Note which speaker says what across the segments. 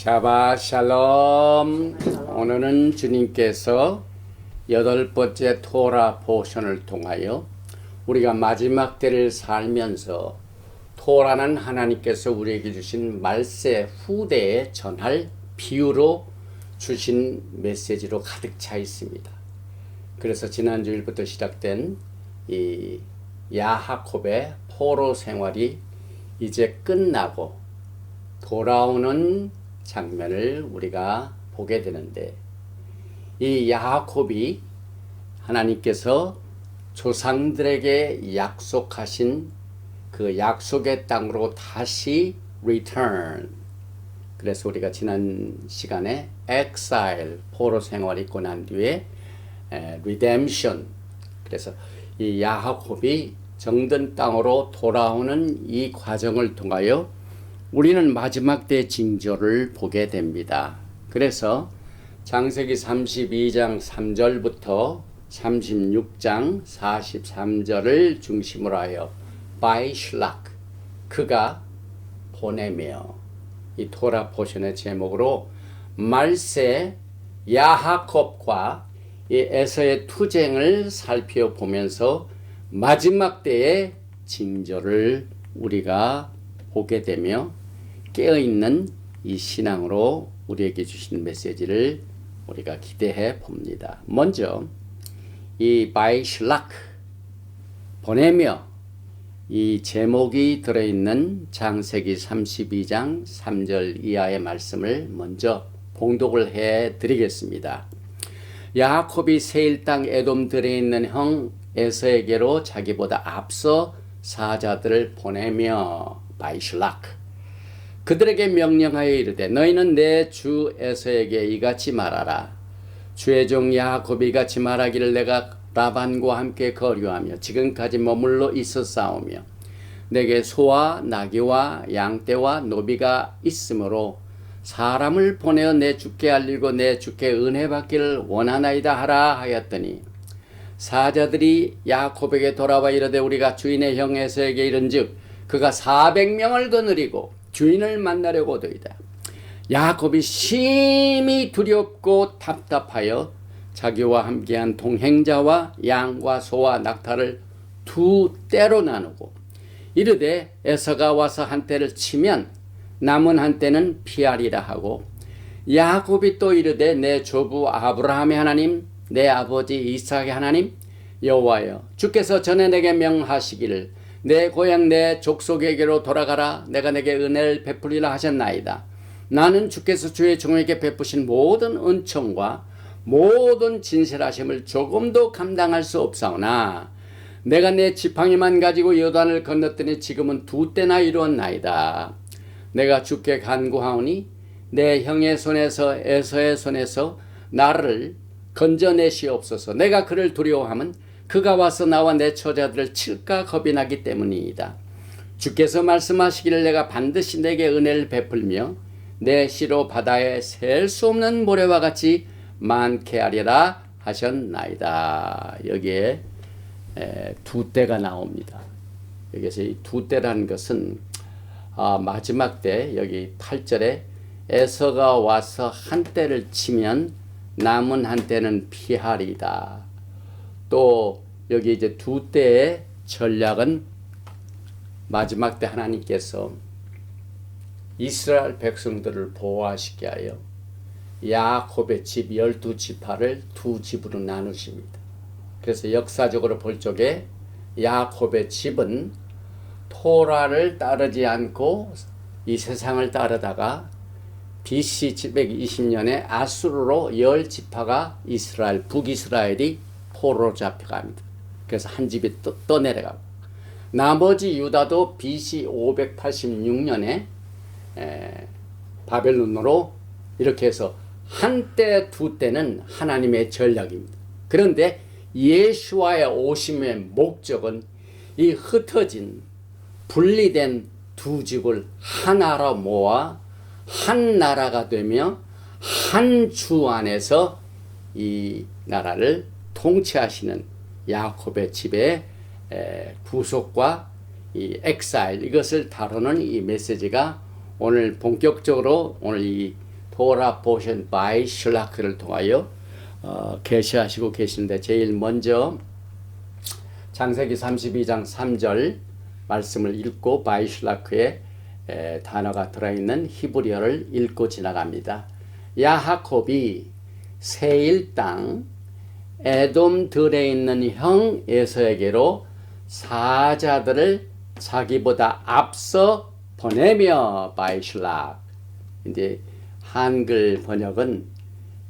Speaker 1: 샤바 샬롬. 오늘은 주님께서 8번째 토라 포션을 통하여 우리가 마지막 때를 살면서 토라는 하나님께서 우리에게 주신 말세 후대에 전할 비유로 주신 메시지로 가득 차 있습니다. 그래서 지난 주일부터 시작된 이 야하콥의 포로 생활이 이제 끝나고 돌아오는 장면을 우리가 보게 되는데, 이 야하콥이 하나님께서 조상들에게 약속하신 그 약속의 땅으로 다시 return. 그래서 우리가 지난 시간에 exile, 포로 생활이 있고 난 뒤에 redemption. 그래서 이 야하콥이 정든 땅으로 돌아오는 이 과정을 통하여 우리는 마지막 때 징조를 보게 됩니다. 그래서 창세기 32장 3절부터 36장 43절을 중심으로 하여 바이슐락, 그가 보내며, 이 토라 포션의 제목으로 말세 야하콥과 이 에서의 투쟁을 살펴보면서 마지막 때의 징조를 우리가 보게 되며 깨어있는 이 신앙으로 우리에게 주신 메시지를 우리가 기대해 봅니다. 먼저 이 바이슐락, 보내며, 이 제목이 들어있는 창세기 32장 3절 이하의 말씀을 먼저 봉독을 해 드리겠습니다. 야하콥이 세일 땅 에돔 들에 있는 형 에서에게로 자기보다 앞서 사자들을 보내며, 바이슐락, 그들에게 명령하여 이르되 너희는 내 주 에서에게 이같이 말하라. 주의 종 야하콥이 이같이 말하기를 내가 라반과 함께 거류하며 지금까지 머물러 있었사오며 내게 소와 나귀와 양떼와 노비가 있으므로 사람을 보내어 내 주께 알리고 내 주께 은혜 받기를 원하나이다 하라 하였더니, 사자들이 야하콥에게 돌아와 이르되 우리가 주인의 형 에서에게 이른즉 그가 400명을 거느리고 주인을 만나려고 오더이다. 야하콥이 심히 두렵고 답답하여 자기와 함께한 동행자와 양과 소와 낙타를 두 떼로 나누고 이르되 에서가 와서 한 떼를 치면 남은 한 떼는 피하리라 하고, 야하콥이 또 이르되 내 조부 아브라함의 하나님, 내 아버지 이삭의 하나님 여호와여, 주께서 전에 내게 명하시기를 내 고향 내 족속에게로 돌아가라. 내가 내게 은혜를 베풀리라 하셨나이다. 나는 주께서 주의 종에게 베푸신 모든 은총과 모든 진실하심을 조금도 감당할 수 없사오나 내가 내 지팡이만 가지고 요단을 건넜더니 지금은 2때나 이루었나이다. 내가 주께 간구하오니 내 형의 손에서 에서의 손에서 나를 건져내시옵소서. 내가 그를 두려워하면 그가 와서 나와 내 처자들을 칠까 겁이 나기 때문이다. 주께서 말씀하시기를 내가 반드시 내게 은혜를 베풀며 내 씨로 바다에 셀 수 없는 모래와 같이 많게 하리라 하셨나이다. 여기에 2때가 나옵니다. 여기서 이 2때라는 것은 마지막 때, 여기 8절에 에서가 와서 한 떼를 치면 남은 한 떼는 피하리다. 또 여기 이제 2때의 전략은 마지막 때 하나님께서 이스라엘 백성들을 보호하시게 하여 야하콥의 집 12지파를 2집으로 나누십니다. 그래서 역사적으로 볼 적에 야하콥의 집은 토라를 따르지 않고 이 세상을 따르다가 BC 720년에 아수르로 10지파가 이스라엘, 북이스라엘이 포로로 잡혀갑니다. 그래서 한 집이 떠내려가고, 나머지 유다도 BC 586년에 바벨론으로 이렇게 해서 한때 2때는 하나님의 전략입니다. 그런데 예수와의 오심의 목적은 이 흩어진 분리된 2집을 하나로 모아 한 나라가 되며 한 주 안에서 이 나라를 통치하시는 야곱의 집의 구속과 이 엑사일, 이것을 다루는 이 메시지가 오늘 본격적으로 오늘 이 토라 포션 바이 슐라크를 통하여 계시하시고 계시는데 제일 먼저 창세기 32장 3절 말씀을 읽고 바이 슐라크의 단어가 들어있는 히브리어를 읽고 지나갑니다. 야하콥이 세일 땅 에돔 들에 있는 형 에서에게로 사자들을 자기보다 앞서 보내며 바이슐락. 이제 한글 번역은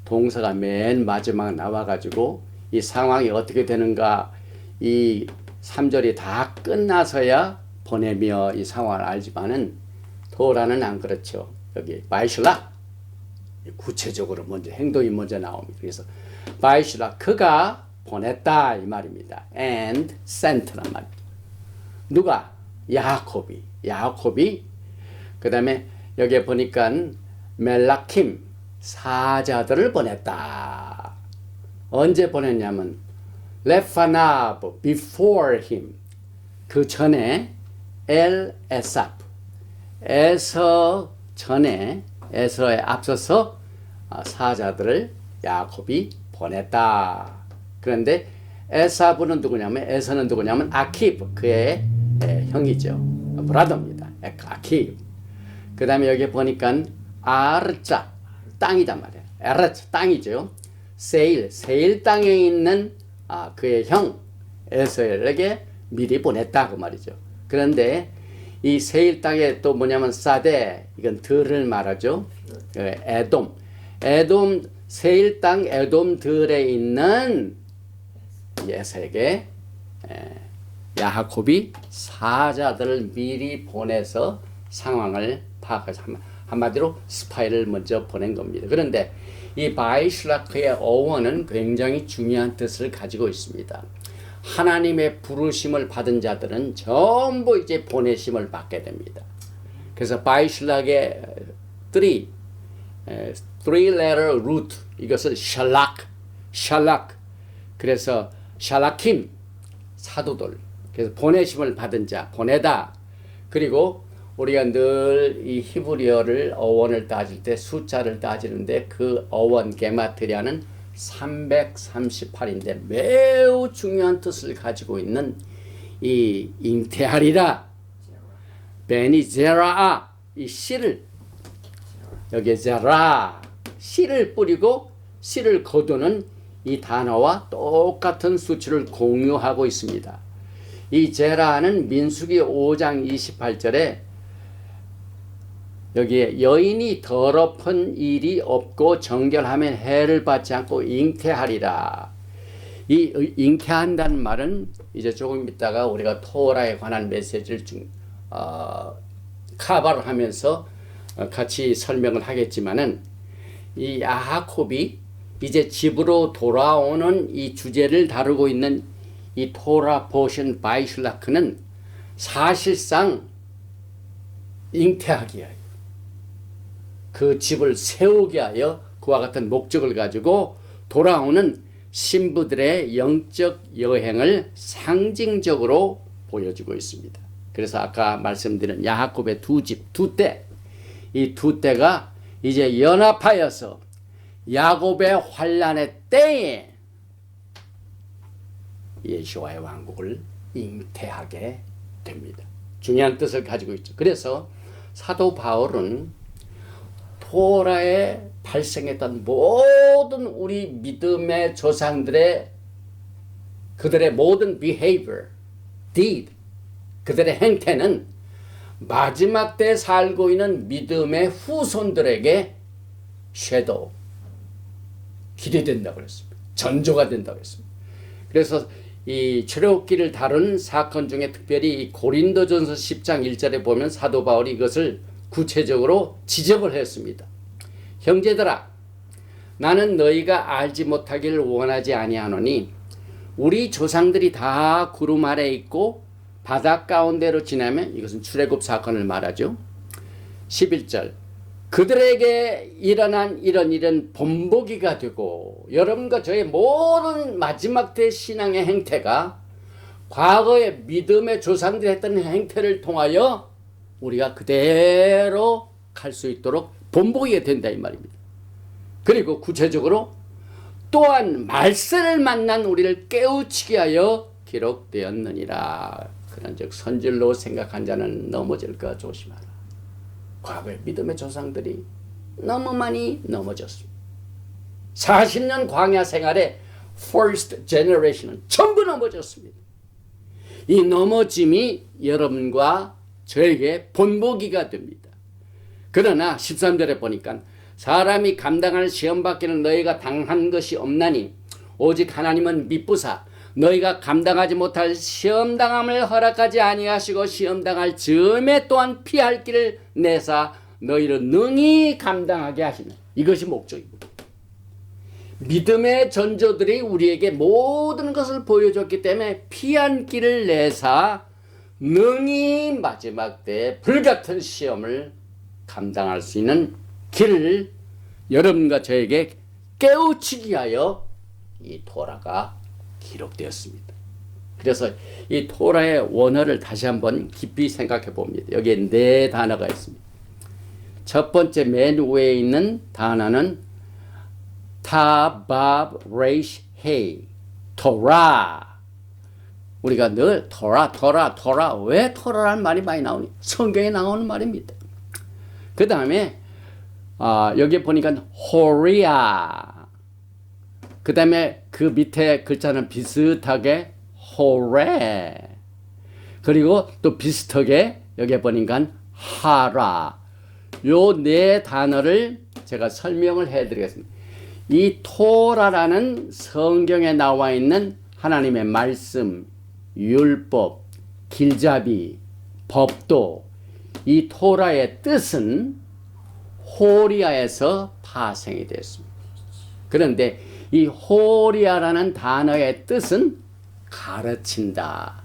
Speaker 1: 동사가 맨 마지막 나와가지고 이 상황이 어떻게 되는가 이 3절이 다 끝나서야 보내며 이 상황을 알지만은 토라는 안 그렇죠. 여기 바이슐락 구체적으로 먼저 행동이 먼저 나옵니다. 그래서 바이슐락 그가 보냈다 이 말입니다. and sent란 말이죠. 누가? 야곱이 그 다음에 여기에 보니까 멜라킴 사자들을 보냈다. 언제 보냈냐면 레파나브 before him 그 전에 엘 에삽 에서 전에 에서에 앞서서 사자들을 야곱이 보냈다. 그런데 에사브는 누구냐면 에서는 누구냐면 아키브 그의 형이죠. 브라더입니다. 아키브. 그 다음에 여기 보니까 아르자 땅이단 말이에요. 에르자 땅이죠. 세일 땅에 있는 그의 형 에서에게 미리 보냈다 그 말이죠. 그런데 이 세일 땅에 또 뭐냐면 사데 이건 들을 말하죠. 에돔 세일 땅 에돔 들에 있는 에서에게 야하콥이 사자들을 미리 보내서 상황을 파악해서 한마디로 스파이를 먼저 보낸 겁니다. 그런데 이 바이슐라크의 어원은 굉장히 중요한 뜻을 가지고 있습니다. 하나님의 부르심을 받은 자들은 전부 이제 보내심을 받게 됩니다. 그래서 바이슐락의 three letter root 이것을 샬락 그래서 샬라킴 사도들 그래서 보내심을 받은 자 보내다. 그리고 우리가 늘 이 히브리어를 어원을 따질 때 숫자를 따지는데 그 어원 게마트리아는 338인데 매우 중요한 뜻을 가지고 있는 이 잉태하리라 베니제라아 이 씨를 여기에 제라 씨를 뿌리고 씨를 거두는 이 단어와 똑같은 수치를 공유하고 있습니다. 이 제라는 민수기 5장 28절에 여기에 여인이 더럽은 일이 없고 정결하면 해를 받지 않고 잉태하리라. 이 잉태한다는 말은 이제 조금 있다가 우리가 토라에 관한 메시지를 카바를 하면서 같이 설명을 하겠지만은 이 야하콥이 이제 집으로 돌아오는 이 주제를 다루고 있는 이 토라 포션 바이슐라크는 사실상 잉태하기 위하여 그 집을 세우게 하여 그와 같은 목적을 가지고 돌아오는 신부들의 영적 여행을 상징적으로 보여주고 있습니다. 그래서 아까 말씀드린 야하콥의 두 집, 두 때, 이 두 때가 이제 연합하여서 야곱의 환란의 때에 예수와의 왕국을 잉태하게 됩니다. 중요한 뜻을 가지고 있죠. 그래서 사도 바울은 토라에 발생했던 모든 우리 믿음의 조상들의 그들의 모든 behavior, deed, 그들의 행태는 마지막 때 살고 있는 믿음의 후손들에게 섀도우, 기대된다고 그랬습니다. 전조가 된다고 했습니다. 그래서 이 출애굽기를 다룬 사건 중에 특별히 이 고린도전서 10장 1절에 보면 사도 바울이 이것을 구체적으로 지적을 했습니다. 형제들아, 나는 너희가 알지 못하기를 원하지 아니하노니 우리 조상들이 다 구름 아래 있고 바다 가운데로 지나면 이것은 출애굽 사건을 말하죠. 11절 그들에게 일어난 이런 일은 본보기가 되고 여러분과 저의 모든 마지막 때 신앙의 행태가 과거의 믿음의 조상들이 했던 행태를 통하여 우리가 그대로 갈 수 있도록 본보기가 된다 이 말입니다. 그리고 구체적으로 또한 말세를 만난 우리를 깨우치게 하여 기록되었느니라. 그런즉 선질로 생각한 자는 넘어질까 조심하라. 과거의 믿음의 조상들이 너무 많이 넘어졌습니다. 40년 광야 생활에 first generation은 전부 넘어졌습니다. 이 넘어짐이 여러분과 저에게 본보기가 됩니다. 그러나 13절에 보니까 사람이 감당할 시험 밖에는 너희가 당한 것이 없나니 오직 하나님은 미쁘사 너희가 감당하지 못할 시험당함을 허락하지 아니하시고 시험당할 즈음에 또한 피할 길을 내사 너희를 능히 감당하게 하시는 이것이 목적입니다. 믿음의 전조들이 우리에게 모든 것을 보여줬기 때문에 피한 길을 내사 능히 마지막 때 불같은 시험을 감당할 수 있는 길을 여러분과 저에게 깨우치기 하여 이 토라가 기록되었습니다. 그래서 이 토라의 원어를 다시 한번 깊이 생각해 봅니다. 여기에 네 단어가 있습니다. 첫 번째 맨 위에 있는 단어는 타밥 레이시 헤이 토라. 우리가 늘 토라 왜 토라라는 말이 많이 나오니? 성경에 나오는 말입니다. 그 다음에 여기 보니까 호리아. 그 다음에 그 밑에 글자는 비슷하게 호레. 그리고 또 비슷하게 여기 보니까 하라. 요 네 단어를 제가 설명을 해드리겠습니다. 이 토라라는 성경에 나와 있는 하나님의 말씀, 율법, 길잡이, 법도, 이 토라의 뜻은 호리아에서 파생이 됐습니다. 그런데 이 호리아라는 단어의 뜻은 가르친다,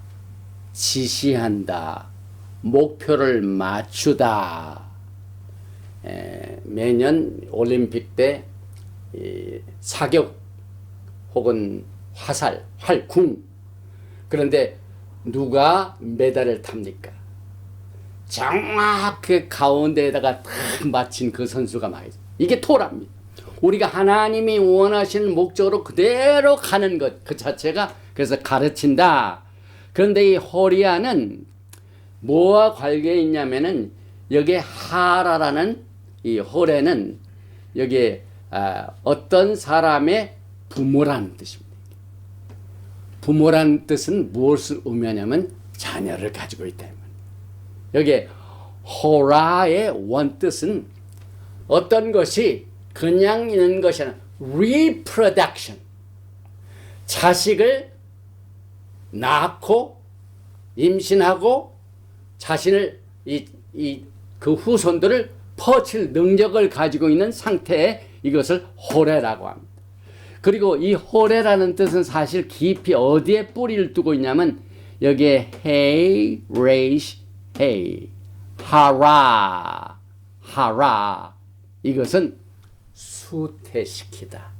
Speaker 1: 지시한다, 목표를 맞추다. 매년 올림픽 때 사격 혹은 화살, 활궁. 그런데 누가 메달을 탑니까? 정확히 가운데에다가 딱 맞힌 그 선수가 말이죠. 이게 토라입니다. 우리가 하나님이 원하시는 목적으로 그대로 가는 것, 그 자체가 그래서 가르친다. 그런데 이 호리아는 뭐와 관계가 있냐면은 여기에 하라라는 이 호레는 여기에 어떤 사람의 부모라는 뜻입니다. 부모라는 뜻은 무엇을 의미하냐면 자녀를 가지고 있다. 여기에 호라의 원뜻은 어떤 것이 그냥 있는 것이 아니라 reproduction. 자식을 낳고 임신하고 자신을 그 후손들을 퍼칠 능력을 가지고 있는 상태에 이것을 호레라고 합니다. 그리고 이 호레라는 뜻은 사실 깊이 어디에 뿌리를 두고 있냐면 여기에 hey, raise, hey, 하라, 하라. 이것은 수태시키다,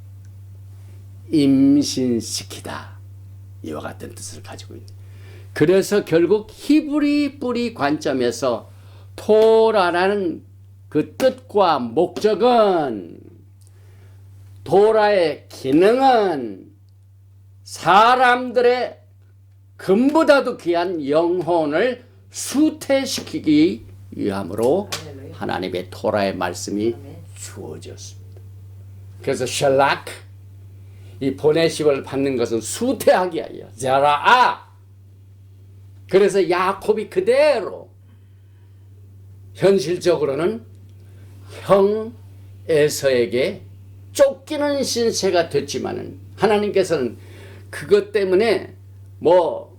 Speaker 1: 임신시키다. 이와 같은 뜻을 가지고 있는. 그래서 결국 히브리 뿌리 관점에서 토라라는 그 뜻과 목적은, 토라의 기능은 사람들의 금보다도 귀한 영혼을 수태시키기 위함으로 하나님의 토라의 말씀이 주어졌습니다. 그래서 샬락, 이 보내심을 받는 것은 수태하기 위하여 자라아. 그래서 야곱이 그대로 현실적으로는 형 에서에게 쫓기는 신세가 됐지만은 하나님께서는 그것 때문에 뭐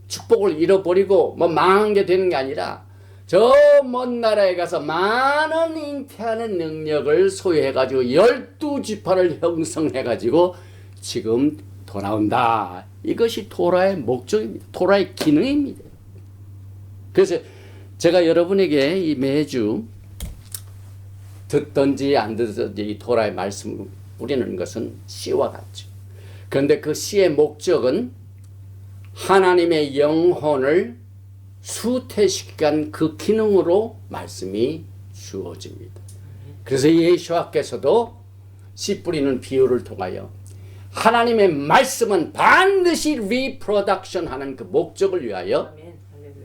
Speaker 1: 축복을 잃어버리고 뭐 망한 게 되는 게 아니라 저 먼 나라에 가서 많은 잉태하는 능력을 소유해가지고 12지파를 형성해가지고 지금 돌아온다. 이것이 토라의 목적입니다. 토라의 기능입니다. 그래서 제가 여러분에게 이 매주 듣든지 안 듣든지 이 토라의 말씀을 우리는 것은 씨와 같죠. 그런데 그 씨의 목적은 하나님의 영혼을 수태시키는 그 기능으로 말씀이 주어집니다. 그래서 예수와께서도 씨 뿌리는 비유를 통하여 하나님의 말씀은 반드시 리프로덕션 하는 그 목적을 위하여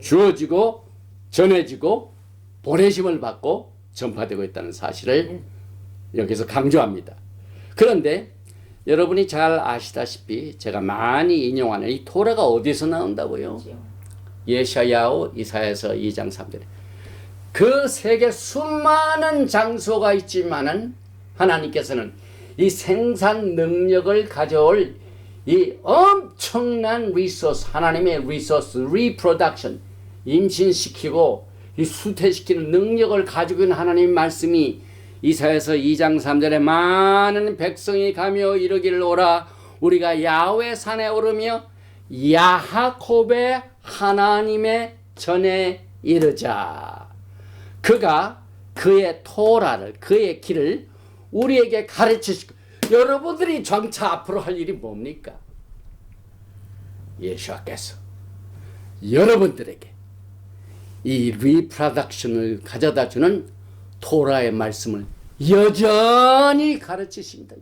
Speaker 1: 주어지고 전해지고 보내심을 받고 전파되고 있다는 사실을 여기서 강조합니다. 그런데 여러분이 잘 아시다시피 제가 많이 인용하는 이 토라가 어디서 나온다고요? 예샤야오 이사야서 2장 3절에 그 세계 수많은 장소가 있지만은 하나님께서는 이 생산 능력을 가져올 이 엄청난 리소스, 하나님의 리소스, 리프로덕션, 임신시키고 이 수태시키는 능력을 가지고 있는 하나님의 말씀이 이사야서 2장 3절에 많은 백성이 가며 이르기를 오라 우리가 야훼 산에 오르며 야하콥의 하나님의 전에 이르자. 그가 그의 토라를 그의 길을 우리에게 가르치시고 여러분들이 장차 앞으로 할 일이 뭡니까? 예수께서 여러분들에게 이 리프로덕션을 가져다 주는 토라의 말씀을 여전히 가르치십니다.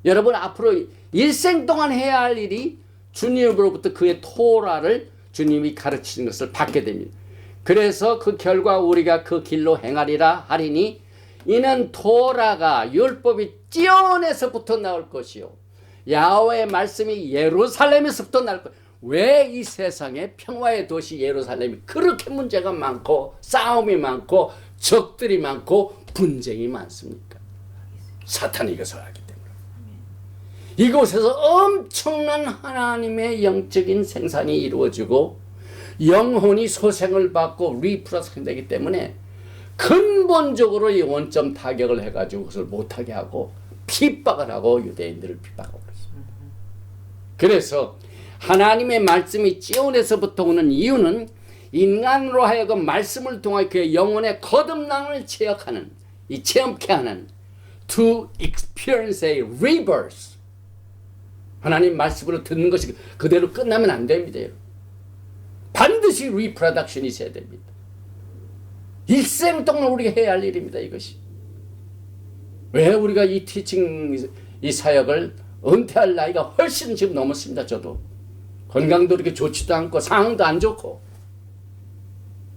Speaker 1: 여러분 앞으로 일생 동안 해야 할 일이 주님으로부터 그의 토라를 주님이 가르치는 것을 받게 됩니다. 그래서 그 결과 우리가 그 길로 행하리라 하리니 이는 토라가 율법이 찌온에서부터 나올 것이요 야훼의 말씀이 예루살렘에서부터 나올 것. 왜 이 세상에 평화의 도시 예루살렘이 그렇게 문제가 많고 싸움이 많고 적들이 많고 분쟁이 많습니까? 사탄이 이것을 하기 때문에. 이곳에서 엄청난 하나님의 영적인 생산이 이루어지고 영혼이 소생을 받고 리프로덕션 되기 때문에 근본적으로 이 원점 타격을 해가지고 그것을 못하게 하고 핍박을 하고 유대인들을 핍박하고 그렇습니다. 그래서 하나님의 말씀이 찌온에서부터 오는 이유는 인간으로 하여금 말씀을 통해 그의 영혼의 거듭남을 체험케 하는 to experience a rebirth. 하나님 말씀으로 듣는 것이 그대로 끝나면 안 됩니다. 여러분. 반드시 리프로덕션이 있어야 됩니다. 일생 동안 우리가 해야 할 일입니다. 이것이. 왜 우리가 이 티칭 이 사역을 은퇴할 나이가 훨씬 지금 넘었습니다. 저도. 건강도 이렇게 좋지도 않고 상황도 안 좋고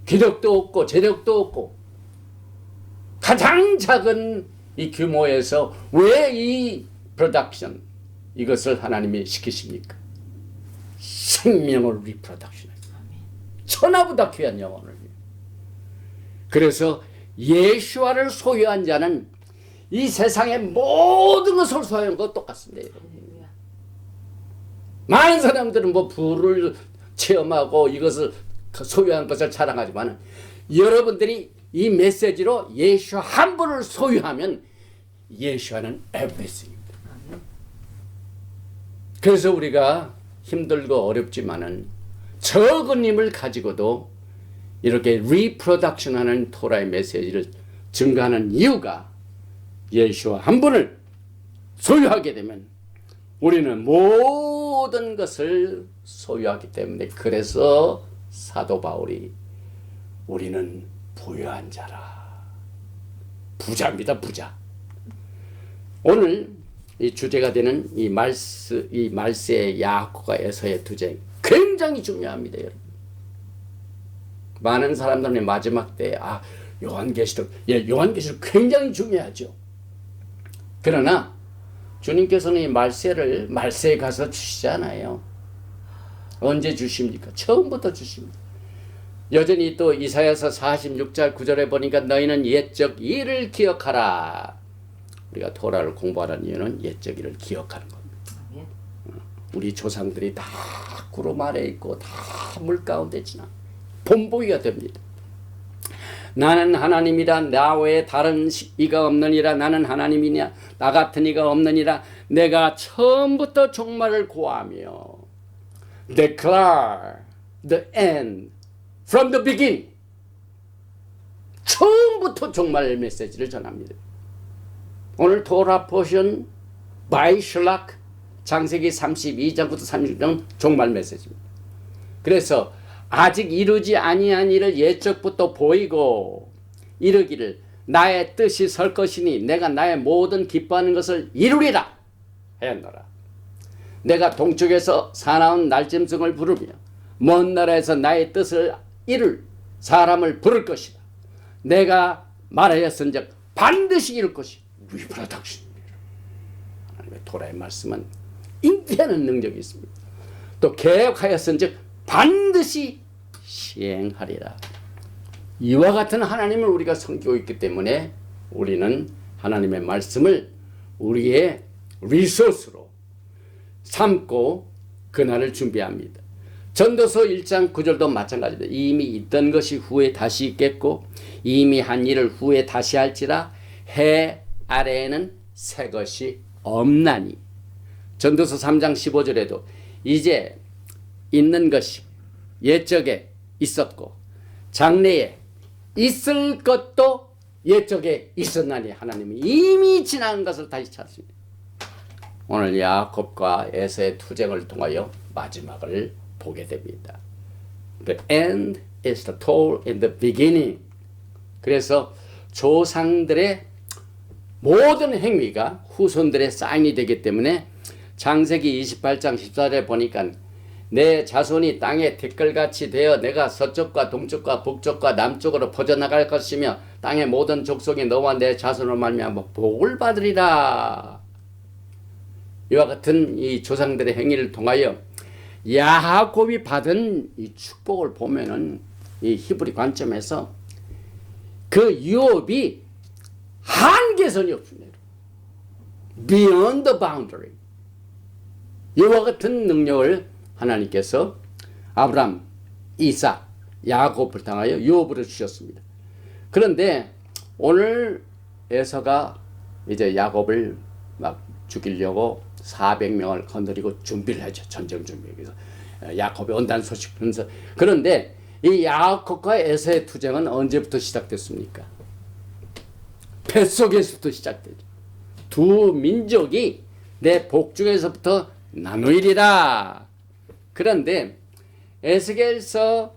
Speaker 1: 기력도 없고 재력도 없고 가장 작은 이 규모에서 왜 이 프로덕션 이것을 하나님이 시키십니까? 생명을 리프로덕션 천하보다 귀한 영혼을. 그래서 예수와를 소유한 자는 이 세상의 모든 것을 소유한 것 똑같습니다. 많은 사람들은 뭐 부를 체험하고 이것을 소유한 것을 자랑하지만 여러분들이 이 메시지로 예수 한 분을 소유하면 예수와는 everything입니다. 그래서 우리가 힘들고 어렵지만은 적은 힘을 가지고도 이렇게 리프로덕션하는 토라의 메시지를 증가하는 이유가 예수와 한 분을 소유하게 되면 우리는 모든 것을 소유하기 때문에 그래서 사도 바울이 우리는 부유한 자라. 부자입니다. 부자. 오늘 이 주제가 되는 이 말세의 야곱과 에서의 투쟁 굉장히 중요합니다. 여러분. 많은 사람들은 마지막 때에 요한계시록 요한계시록 굉장히 중요하죠. 그러나 주님께서는 이 말세에 가서 주시잖아요. 언제 주십니까? 처음부터 주십니다. 여전히 또 이사야서 46절 9절에 보니까 너희는 옛적 일을 기억하라. 우리가 토라를 공부하는 이유는 옛적 일을 기억하는 겁니다. 우리 조상들이 다 구름 아래 있고 다 물 가운데 지나 본보기가 됩니다. 나는 하나님이라 나 외에 다른 이가 없느니라. 나는 하나님이냐 나 같은 이가 없느니라. 내가 처음부터 종말을 고하며 declare the end from the beginning. 처음부터 종말 메시지를 전합니다. 오늘 토라 포션 바이 슐락 창세기 32장부터 36장 종말 메시지입니다. 그래서 아직 이루지 아니한 일을 예적부터 보이고 이르기를 나의 뜻이 설 것이니 내가 나의 모든 기뻐하는 것을 이루리라 하였노라. 내가 동쪽에서 사나운 날짐승을 부르며 먼 나라에서 나의 뜻을 이룰 사람을 부를 것이다. 내가 말하였은즉 반드시 이룰 것이 리프라닥션. 하나님의 토라의 말씀은 인기하는 능력이 있습니다. 또 계획하였은즉 반드시 시행하리라. 이와 같은 하나님을 우리가 섬기고 있기 때문에 우리는 하나님의 말씀을 우리의 리소스로 삼고 그날을 준비합니다. 전도서 1장 9절도 마찬가지입니다. 이미 있던 것이 후에 다시 있겠고 이미 한 일을 후에 다시 할지라 해 아래에는 새 것이 없나니. 전도서 3장 15절에도 이제 있는 것이 옛적에 있었고 장래에 있을 것도 옛적에 있었나니. 하나님은 이미 지난 것을 다시 찾습니다. 오늘 야곱과 에서의 투쟁을 통하여 마지막을 보게 됩니다. The end is the told in the beginning. 그래서 조상들의 모든 행위가 후손들의 사인이 되기 때문에 창세기 28장 14절에 보니까 내 자손이 땅에 티끌같이 되어 내가 서쪽과 동쪽과 북쪽과 남쪽으로 퍼져나갈 것이며 땅의 모든 족속이 너와 내 자손으로 말미암아 복을 받으리라. 이와 같은 이 조상들의 행위를 통하여 야곱이 받은 이 축복을 보면은 이 히브리 관점에서 그 유업이 한계선이 없습니다. Beyond the boundary. 이와 같은 능력을 하나님께서 아브람, 이삭, 야곱을 통하여 유업으로 주셨습니다. 그런데 오늘 에서가 이제 야곱을 막 죽이려고 400명을 건드리고 준비를 하죠. 전쟁 준비. 그래서 야곱이 온다는 소식. 그런데 이 야곱과 에서의 투쟁은 언제부터 시작됐습니까? 뱃속에서부터 시작되죠. 두 민족이 내 복중에서부터 나누리라. 그런데 에스겔서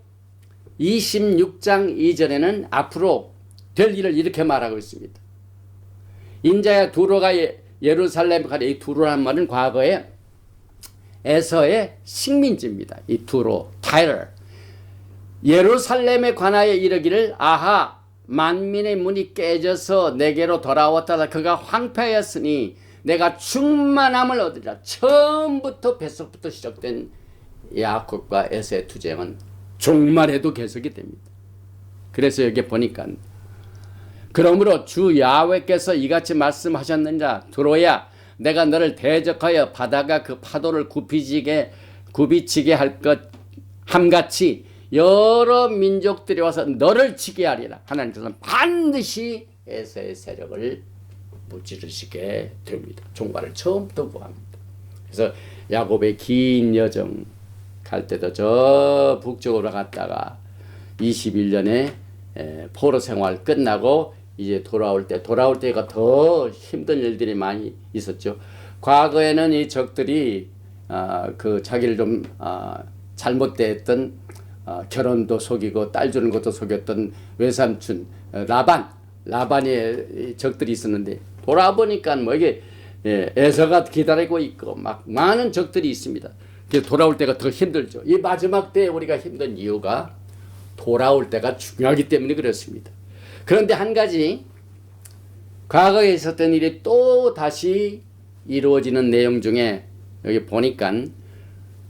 Speaker 1: 26장 이전에는 앞으로 될 일을 이렇게 말하고 있습니다. 인자야 두로가 예루살렘에 가려. 이 두로라는 말은 과거에 에서의 식민지입니다. 이 두로, 타이러. 예루살렘에 관하여 이르기를 아하 만민의 문이 깨져서 내게로 돌아왔다. 그가 황폐하였으니 내가 충만함을 얻으리라. 처음부터 뱃속부터 시작된 야곱과 에서의 투쟁은 종말에도 계속이 됩니다. 그래서 여기 보니까 그러므로 주 야훼께서 이같이 말씀하셨느니라. 두로야 내가 너를 대적하여 바다가 그 파도를 굽이치게 할 것 함같이 여러 민족들이 와서 너를 치게 하리라. 하나님께서는 반드시 에서의 세력을 무찌르시게 됩니다. 종말을 처음부터 구합니다. 그래서 야곱의 긴 여정 갈 때도 저 북쪽으로 갔다가 21년에 포로 생활 끝나고 이제 돌아올 때가 더 힘든 일들이 많이 있었죠. 과거에는 이 적들이 그 자기를 좀 잘못됐던 결혼도 속이고 딸 주는 것도 속였던 외삼촌 라반의 적들이 있었는데 돌아보니까 뭐 이게 에서가 기다리고 있고 막 많은 적들이 있습니다. 그래서 돌아올 때가 더 힘들죠. 이 마지막 때에 우리가 힘든 이유가 돌아올 때가 중요하기 때문에 그렇습니다. 그런데 한 가지 과거에 있었던 일이 또 다시 이루어지는 내용 중에 여기 보니까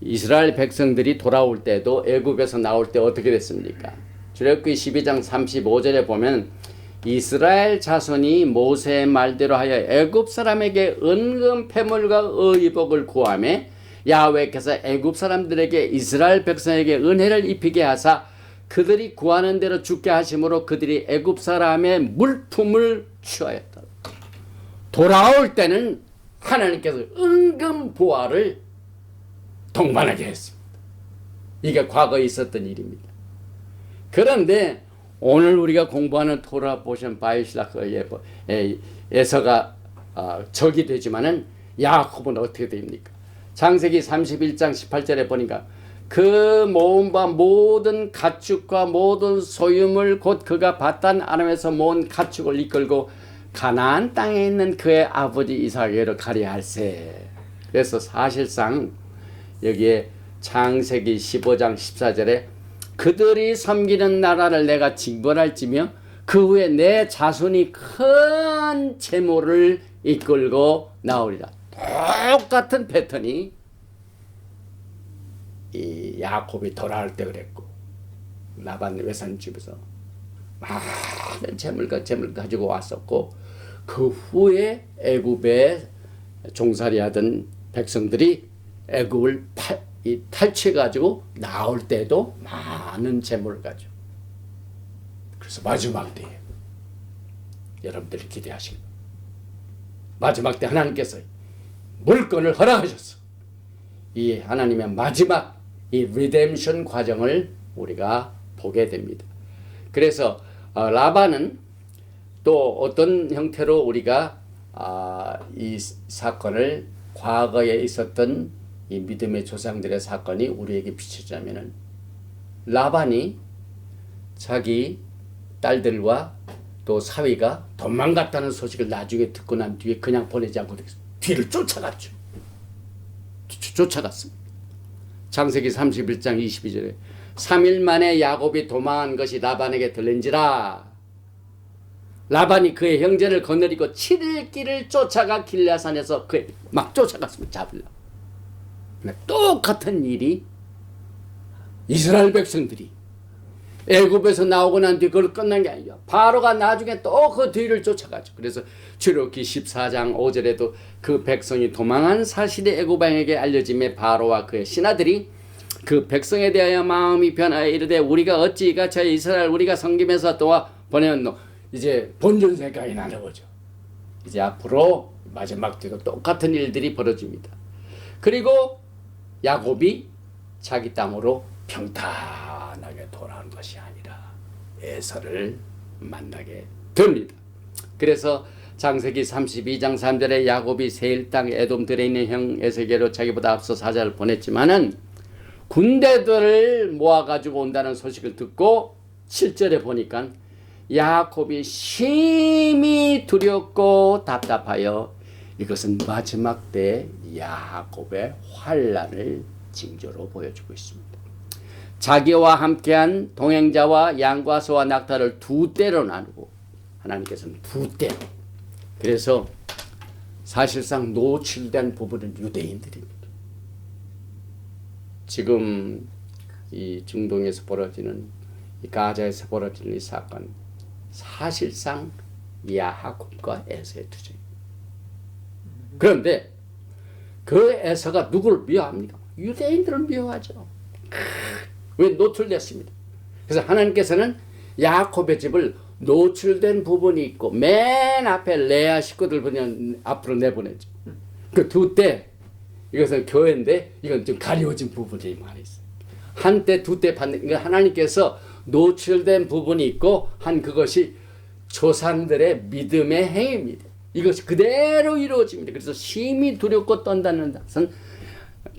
Speaker 1: 이스라엘 백성들이 돌아올 때도 애굽에서 나올 때 어떻게 됐습니까? 출애굽기 12장 35절에 보면 이스라엘 자손이 모세의 말대로 하여 애굽 사람에게 은금 패물과 의복을 구하며 야훼께서 애굽 사람들에게 이스라엘 백성에게 은혜를 입히게 하사 그들이 구하는 대로 죽게 하심으로 그들이 애굽 사람의 물품을 취하였다. 돌아올 때는 하나님께서 은금 보화를 동반하게 했습니다. 이게 과거에 있었던 일입니다. 그런데 오늘 우리가 공부하는 토라 보션 바이실라크의 에서가 적이 되지만은 야곱은 어떻게 됩니까? 창세기 31장 18절에 보니까 그 모은 바 모든 가축과 모든 소유물 곧 그가 바단 아람에서 모은 가축을 이끌고 가나안 땅에 있는 그의 아버지 이삭에게로 가려 할세. 그래서 사실상 여기에 창세기 15장 14절에 그들이 섬기는 나라를 내가 징벌할지며 그 후에 내 자손이 큰 재물을 이끌고 나오리라. 똑같은 패턴이 이 야곱이 돌아올 때 그랬고 라반 외손집에서 많은 재물 가지고 왔었고 그 후에 애굽에 종살이하던 백성들이 애굽을 탈취해 가지고 나올 때도 많은 재물을 가지고 그래서 마지막 때에 여러분들이 기대하시고 마지막 때 하나님께서 물건을 허락하셨어. 이 하나님의 마지막 이 리뎀션 과정을 우리가 보게 됩니다. 그래서 라반은 또 어떤 형태로 우리가 이 사건을 과거에 있었던 이 믿음의 조상들의 사건이 우리에게 비춰지냐면은 라반이 자기 딸들과 또 사위가 도망갔다는 소식을 나중에 듣고 난 뒤에 그냥 보내지 않고 뒤를 쫓아갔죠. 쫓아갔습니다. 창세기 31장 22절에 3일 만에 야곱이 도망한 것이 라반에게 들린지라 라반이 그의 형제를 거느리고 7일 길을 쫓아가 길랴산에서 막 쫓아갔습니다. 잡으려고. 똑같은 일이 이스라엘 백성들이 애굽에서 나오고 난 뒤에 그걸 끝난 게 아니죠. 바로가 나중에 또 그 뒤를 쫓아가죠. 그래서 출애굽기 14장 5절에도 그 백성이 도망한 사실이 애굽 왕에게 알려짐에 바로와 그의 신하들이 그 백성에 대하여 마음이 변하여 이르되 우리가 어찌 이같이 이스라엘 우리가 섬기면서 또 보내었노. 이제 본전 생각이 나는 거죠. 이제 앞으로 마지막 때도 똑같은 일들이 벌어집니다. 그리고 야곱이 자기 땅으로 평탄하게 돌아온 것이 아니라 에서를 만나게 됩니다. 그래서 창세기 32장 3절에 야곱이 세일 땅 에돔들에 있는 형 에서에게로 자기보다 앞서 사자를 보냈지만은 군대들을 모아가지고 온다는 소식을 듣고 7절에 보니까 야곱이 심히 두렵고 답답하여 이것은 마지막 때 야곱의 환난을 징조로 보여주고 있습니다. 자기와 함께한 동행자와 양과 소와 낙타를 두 떼로 나누고 하나님께서는 두 떼로 그래서 사실상 노출된 부분은 유대인들입니다. 지금 이 중동에서 벌어지는 이 가자에서 벌어지는 이 사건 사실상 야곱과 에서의 투쟁입니다. 그런데 그 에서가 누구를 미워합니까? 유대인들을 미워하죠. 왜 노출됐습니다. 그래서 하나님께서는 야곱의 집을 노출된 부분이 있고 맨 앞에 레아 식구들 그냥 앞으로 내보내죠. 그 두 때 이것은 교회인데 이건 좀 가려진 부분이 많이 있어요. 한때 두 때 받는 그러니까 하나님께서 노출된 부분이 있고 한 그것이 조상들의 믿음의 행위입니다. 이것이 그대로 이루어집니다. 그래서 심히 두렵고 떤다는 것은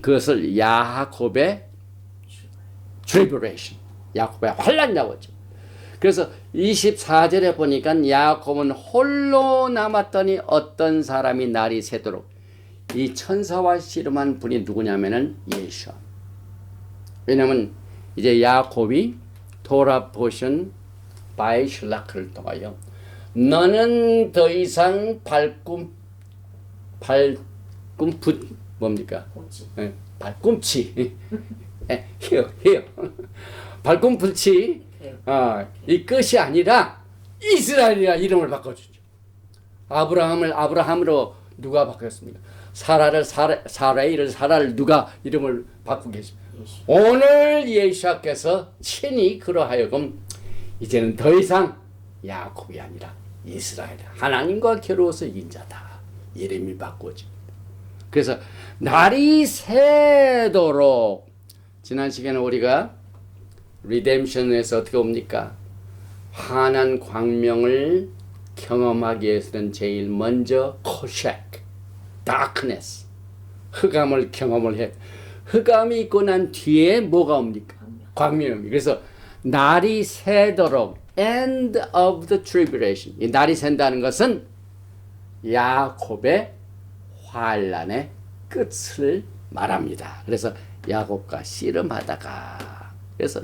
Speaker 1: 그것을 야곱의 tribulation, 야곱의 환난이라고 하죠. 그래서 24절에 보니까 야곱은 홀로 남았더니 어떤 사람이 날이 새도록 이 천사와 씨름한 분이 누구냐면은 예수와. 왜냐하면 이제 야곱이 돌아보신 바이슐라크를 통하여 너는 더 이상 뭡니까? 발꿈치. 히어. 발꿈치. 이 끝이 아니라 이스라엘이라 이름을 바꿔주죠. 아브라함으로 누가 바꿨습니까? 사라를 누가 이름을 바꾸겠습니까? 오늘 예수께서 친히 그러하여금 이제는 더 이상 야곱이 아니라 이스라엘 하나님과 겨루어서 이긴 자다. 이름이 바꿔집니다. 그래서 날이 새도록 지난 시간에 우리가 리뎀션에서 어떻게 옵니까? 환한 광명을 경험하기 위해서는 제일 먼저 코쉑, darkness, 흑암을 경험을 해. 흑암이 있고 난 뒤에 뭐가 옵니까? 광명이. 그래서 날이 새도록 end of the tribulation. 이 날이 샌다는 것은 야곱의 환란의 끝을 말합니다. 그래서 야곱과 씨름하다가, 그래서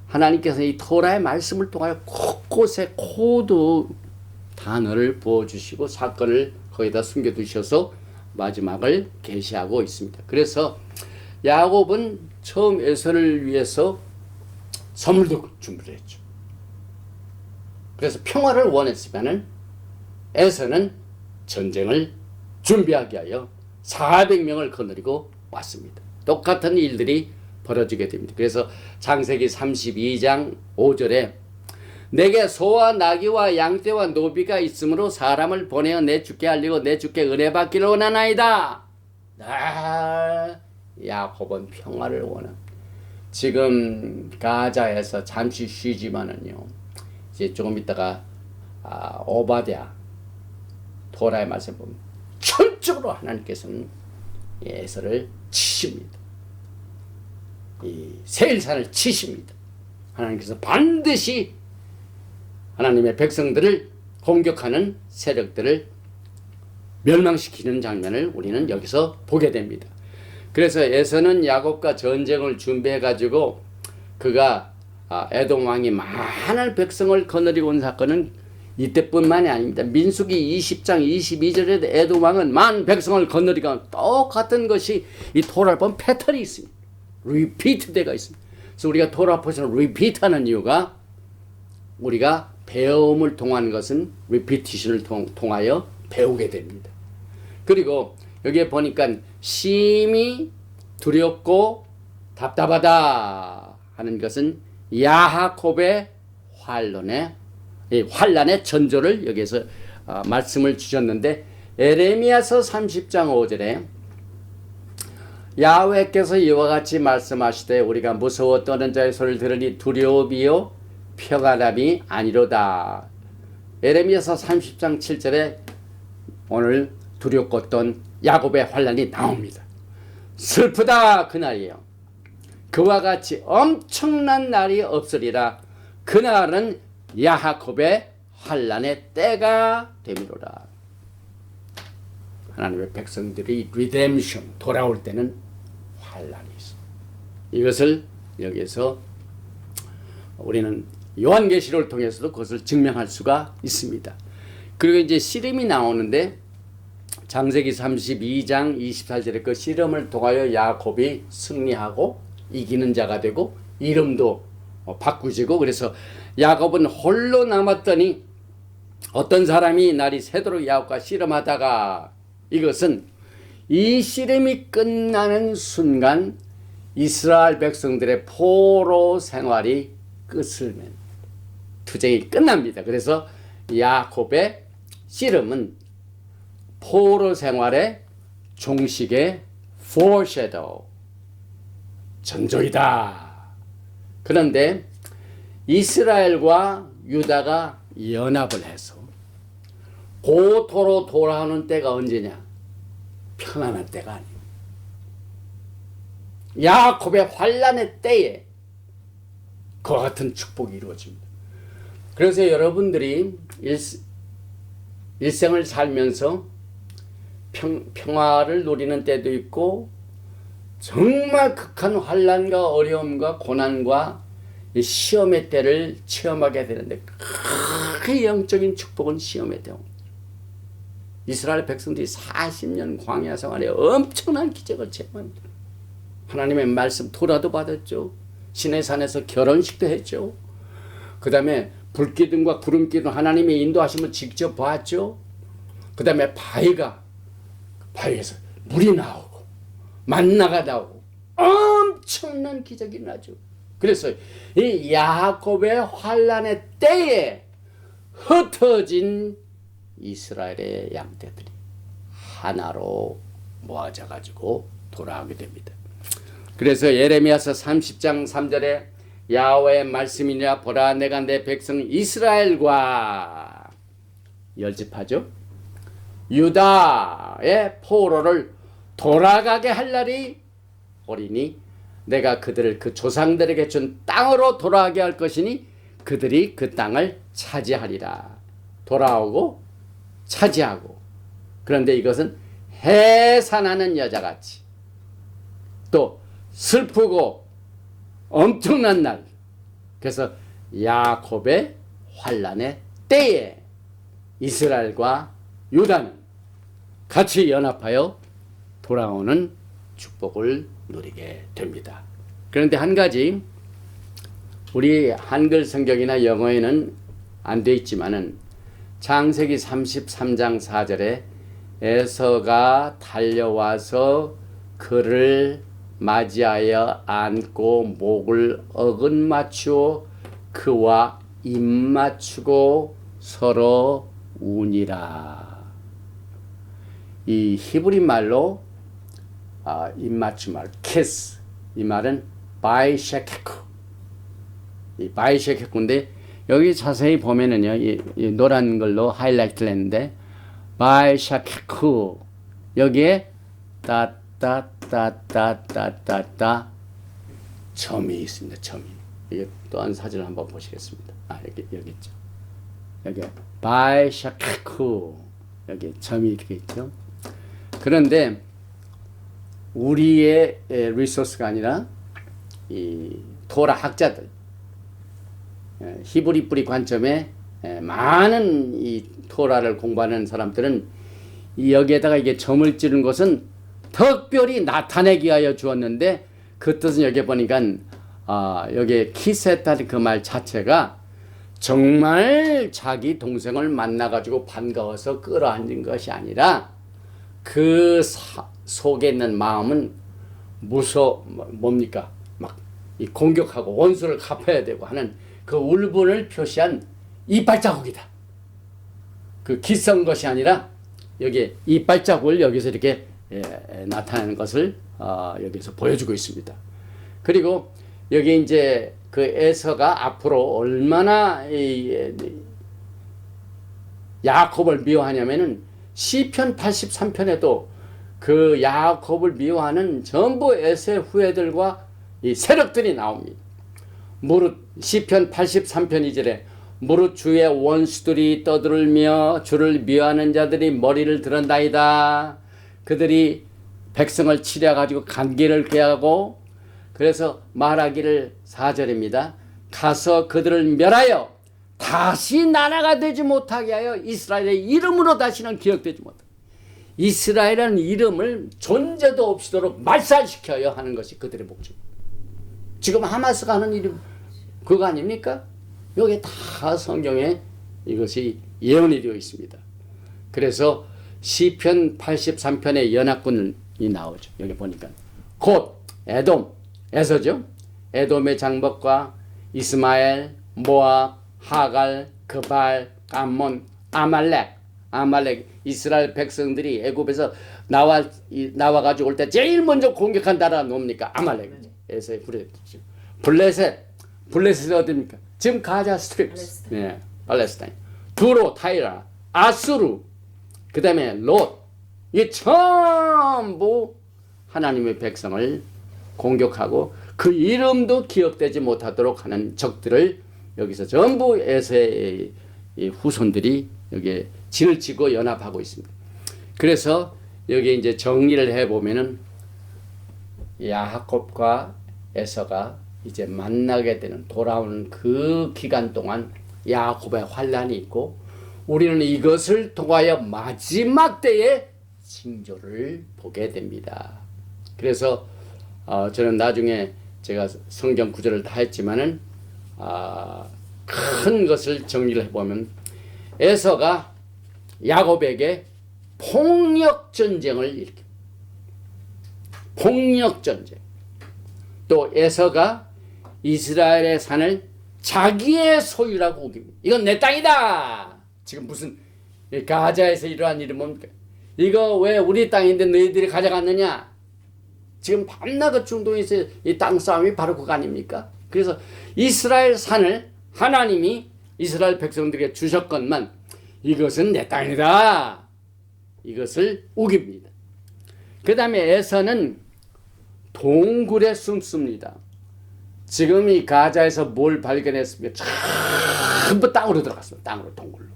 Speaker 1: 하나님께서 이 토라의 말씀을 통하여 곳곳에 코드 단어를 부어주시고 사건을 거기다 숨겨두셔서 마지막을 계시하고 있습니다. 그래서 야곱은 처음 에서를 위해서 선물도 준비를 했죠. 그래서 평화를 원했으면은 에서는 전쟁을 준비하게 하여 400명을 거느리고 왔습니다. 똑같은 일들이 벌어지게 됩니다. 그래서 창세기 32장 5절에 내게 소와 나귀와 양떼와 노비가 있으므로 사람을 보내어 내 주께 알리고 내 주께 은혜 받기를 원하나이다. 야곱은 평화를 원합니다. 지금 가자에서 잠시 쉬지만은요, 이제 조금 있다가 오바댜 토라의 말씀 보면 철저로 하나님께서는 에서를 치십니다. 이 세일산을 치십니다. 하나님께서 반드시 하나님의 백성들을 공격하는 세력들을 멸망시키는 장면을 우리는 여기서 보게 됩니다. 그래서 에서는 야곱과 전쟁을 준비해 가지고 그가 에돔 왕이 많은 백성을 거느리고 온 사건은 이때뿐만이 아닙니다. 민수기 20장 22절에도 에돔 왕은 많은 백성을 거느리고 똑같은 것이 이 토라를 보면 패턴이 있습니다. 리피트되가 있습니다. 그래서 우리가 토라 포션을 리피트하는 이유가 우리가 배움을 통한 것은 리피티션을 통하여 배우게 됩니다. 그리고 여기에 보니까 심히 두렵고 답답하다 하는 것은 야곱의 환란의 전조를 여기서 말씀을 주셨는데, 에레미야서 30장 5절에 야훼께서 이와 같이 말씀하시되 우리가 무서워 떠는 자의 소리를 들으니 두려움이요 평안함이 아니로다. 에레미야서 30장 7절에 오늘 두렵고 떤 야곱의 환란이 나옵니다. 슬프다 그날이요, 그와 같이 엄청난 날이 없으리라. 그날은 야곱의 환란의 때가 되미로라. 하나님의 백성들이 리뎀션 돌아올 때는 환란이 있어. 이것을 여기서 우리는 요한계시록을 통해서도 그것을 증명할 수가 있습니다. 그리고 이제 씨름이 나오는데 창세기 32장 24절에 그 씨름을 통하여 야곱이 승리하고 이기는 자가 되고 이름도 바꾸지고, 그래서 야곱은 홀로 남았더니 어떤 사람이 날이 새도록 야곱과 씨름하다가, 이것은 이 씨름이 끝나는 순간 이스라엘 백성들의 포로 생활이 끝을 맺는 투쟁이 끝납니다. 그래서 야곱의 씨름은 포로 생활의 종식의 foreshadow, 전조이다. 그런데 이스라엘과 유다가 연합을 해서 고토로 돌아오는 때가 언제냐? 편안한 때가 아니에요. 야곱의 환란의 때에 그와 같은 축복이 이루어집니다. 그래서 여러분들이 일생을 살면서 평화를 누리는 때도 있고 정말 극한 환란과 어려움과 고난과 시험의 때를 체험하게 되는데, 그 영적인 축복은 시험의 때입니다. 이스라엘 백성들이 40년 광야 생활에 엄청난 기적을 체험합니다. 하나님의 말씀 토라도 받았죠. 시내산에서 결혼식도 했죠. 그 다음에 불기둥과 구름기둥 하나님의 인도하심을 직접 봤죠. 그 다음에 바위에서 물이 나오고 만나가 나오고 엄청난 기적이 나죠. 그래서 이 야곱의 환란의 때에 흩어진 이스라엘의 양떼들이 하나로 모아져 가지고 돌아오게 됩니다. 그래서 예레미야서 30장 3절에 야훼의 말씀이니라, 보라 내가 내 백성 이스라엘과 열집하죠. 유다의 포로를 돌아가게 할 날이 오리니 내가 그들을 그 조상들에게 준 땅으로 돌아가게 할 것이니 그들이 그 땅을 차지하리라. 돌아오고 차지하고. 그런데 이것은 해산하는 여자같이 또 슬프고 엄청난 날. 그래서 야곱의 환난의 때에 이스라엘과 유다는 같이 연합하여 돌아오는 축복을 누리게 됩니다. 그런데 한 가지 우리 한글 성경이나 영어에는 안 돼 있지만은 창세기 33장 4절에 에서가 달려와서 그를 맞이하여 안고 목을 어긋맞추어 그와 입맞추고 서로 우니라. 이 히브리 말로 입맞춤 말 키스, 이 말은 바이셰케쿠, 이 바이셰케쿠인데 여기 자세히 보면은요, 이 노란 걸로 하이라이트를 했는데 바이셰케쿠 여기에 따따따따따따 점이 있습니다. 점이. 이게 또한 사진을 한번 보시겠습니다. 여기 있죠. 여기 바이샤크쿠 여기 점이 이렇게 있죠. 그런데 우리의 리소스가 아니라 이 토라 학자들, 히브리 뿌리 관점에 많은 이 토라를 공부하는 사람들은 여기에다가 이게 점을 찌른 것은 특별히 나타내기 위하여 주었는데 그 뜻은 여기 보니까 여기에 키스했다는 그 말 자체가 정말 자기 동생을 만나가지고 반가워서 끌어안은 것이 아니라 그 속에 있는 마음은 뭡니까? 막 이 공격하고 원수를 갚아야 되고 하는 그 울분을 표시한 이빨자국이다. 그 기성 것이 아니라 여기 이빨자국을 여기서 이렇게 나타내는 것을 여기서 보여주고 있습니다. 그리고 여기 이제 그 에서가 앞으로 얼마나 야곱을 미워하냐면은 시편 83편에도 그 야곱을 미워하는 전부 에서의 후예들과 이 세력들이 나옵니다. 무릇 시편 83편 2절에 무릇 주의 원수들이 떠들며 주를 미워하는 자들이 머리를 들었나이다. 그들이 백성을 치려 가지고 간계를 꾀하고 그래서 말하기를 4절입니다. 가서 그들을 멸하여 다시 나라가 되지 못하게 하여 이스라엘의 이름으로 다시는 기억되지 못하게. 이스라엘이라는 이름을 존재도 없이도록 말살시켜야 하는 것이 그들의 목적. 지금 하마스가 하는 이름 그거 아닙니까? 여기 다 성경에 이것이 예언이 되어 있습니다. 그래서 시편 83편의 연합군이 나오죠. 여기 보니까 곧 에돔, 에서죠. 에돔의 장벽과 이스마엘, 모압, 하갈, 그발, 암몬, 아말렉 이스라엘 백성들이 애굽에서 나와가지고 올 때 제일 먼저 공격한 나라가 뭡니까? 아말렉. 에서의 블레셋이 어디입니까? 지금 가자 스트립스, 팔레스타인, 두로, 타이라, 아수르, 그 다음에 롯, 이 전부 하나님의 백성을 공격하고 그 이름도 기억되지 못하도록 하는 적들을 여기서 전부 에서의 후손들이 여기에 진을 치고 연합하고 있습니다. 그래서 여기 이제 정리를 해보면은 야곱과 에서가 이제 만나게 되는 돌아오는 그 기간 동안 야곱의 환란이 있고 우리는 이것을 통하여 마지막 때에 징조를 보게 됩니다. 그래서 저는 나중에 제가 성경 구절을 다 했지만은 큰 것을 정리를 해보면 에서가 야곱에게 폭력 전쟁을 일으킵니다. 폭력 전쟁. 또 에서가 이스라엘의 산을 자기의 소유라고 우깁니다. 이건 내 땅이다. 지금 무슨 가자에서 이러한 일이 뭡니까? 이거 왜 우리 땅인데 너희들이 가져갔느냐? 지금 밤낮 그 중동에서 이 땅 싸움이 바로 그거 아닙니까? 그래서 이스라엘 산을 하나님이 이스라엘 백성들에게 주셨건만 이것은 내 땅이다. 이것을 우깁니다. 그 다음에 에서는 동굴에 숨습니다. 지금 이 가자에서 뭘 발견했습니까? 전부 땅으로 들어갔습니다. 땅으로, 동굴로.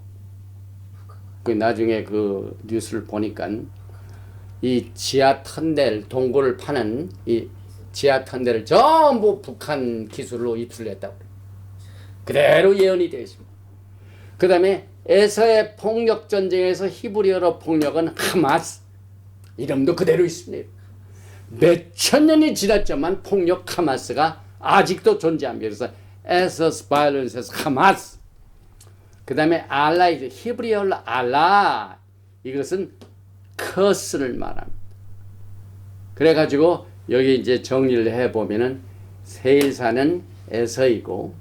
Speaker 1: 그 나중에 그 뉴스를 보니까 이 지하 터널, 동굴을 파는 이 지하 터널을 전부 북한 기술로 입수했다고. 그대로 예언이 되어 있습니다. 그 다음에 에서의 폭력 전쟁에서 히브리어로 폭력은 하마스. 이름도 그대로 있습니다. 몇천 년이 지났지만 폭력 하마스가 아직도 존재합니다. 그래서 에서스 바이런스에서 하마스. 그 다음에 알라, 이제 히브리어로 알라. 이것은 커스를 말합니다. 그래가지고 여기 이제 정리를 해보면은 세일사는 에서이고